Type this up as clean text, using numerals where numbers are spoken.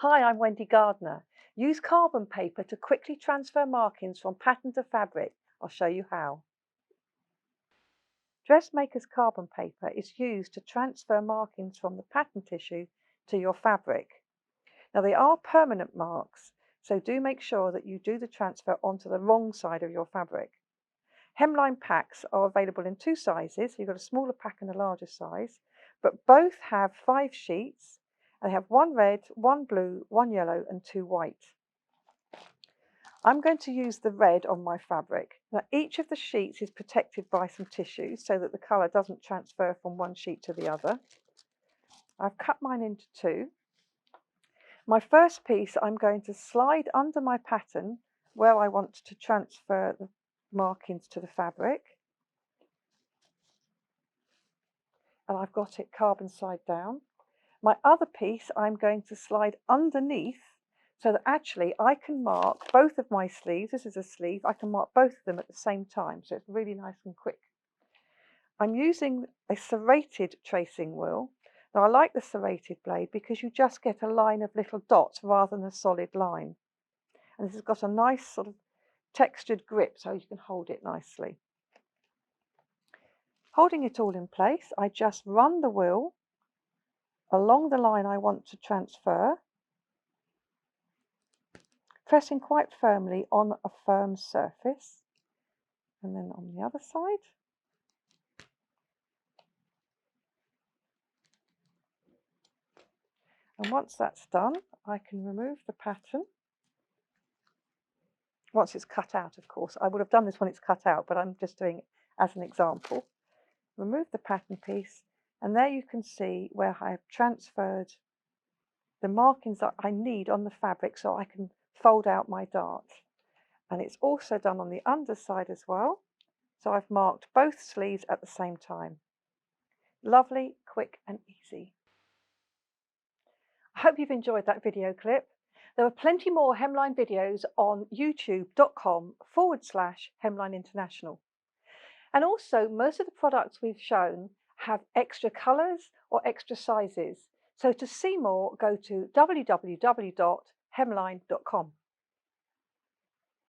Hi, I'm Wendy Gardiner. Use carbon paper to quickly transfer markings from pattern to fabric. I'll show you how. Dressmakers carbon paper is used to transfer markings from the pattern tissue to your fabric. Now they are permanent marks, so do make sure that you do the transfer onto the wrong side of your fabric. Hemline packs are available in two sizes. You've got a smaller pack and a larger size, but both have 5 sheets. They have one red, one blue, one yellow and 2 white. I'm going to use the red on my fabric. Now each of the sheets is protected by some tissue so that the colour doesn't transfer from one sheet to the other. I've cut mine into 2. My first piece I'm going to slide under my pattern where I want to transfer the markings to the fabric. And I've got it carbon side down. My other piece I'm going to slide underneath so that actually I can mark both of my sleeves. This is a sleeve. I can mark both of them at the same time, so it's really nice and quick. I'm using a serrated tracing wheel. Now I like the serrated blade because you just get a line of little dots rather than a solid line. And this has got a nice sort of textured grip so you can hold it nicely. Holding it all in place, I just run the wheel along the line I want to transfer, pressing quite firmly on a firm surface, and then on the other side. And once that's done, I can remove the pattern. Once it's cut out, of course. I would have done this when it's cut out, but I'm just doing it as an example. Remove the pattern piece, and there you can see where I have transferred the markings that I need on the fabric so I can fold out my dart. And it's also done on the underside as well. So I've marked both sleeves at the same time. Lovely, quick and easy. I hope you've enjoyed that video clip. There are plenty more Hemline videos on youtube.com/Hemline International. And also, most of the products we've shown have extra colours or extra sizes. So to see more, go to www.hemline.com.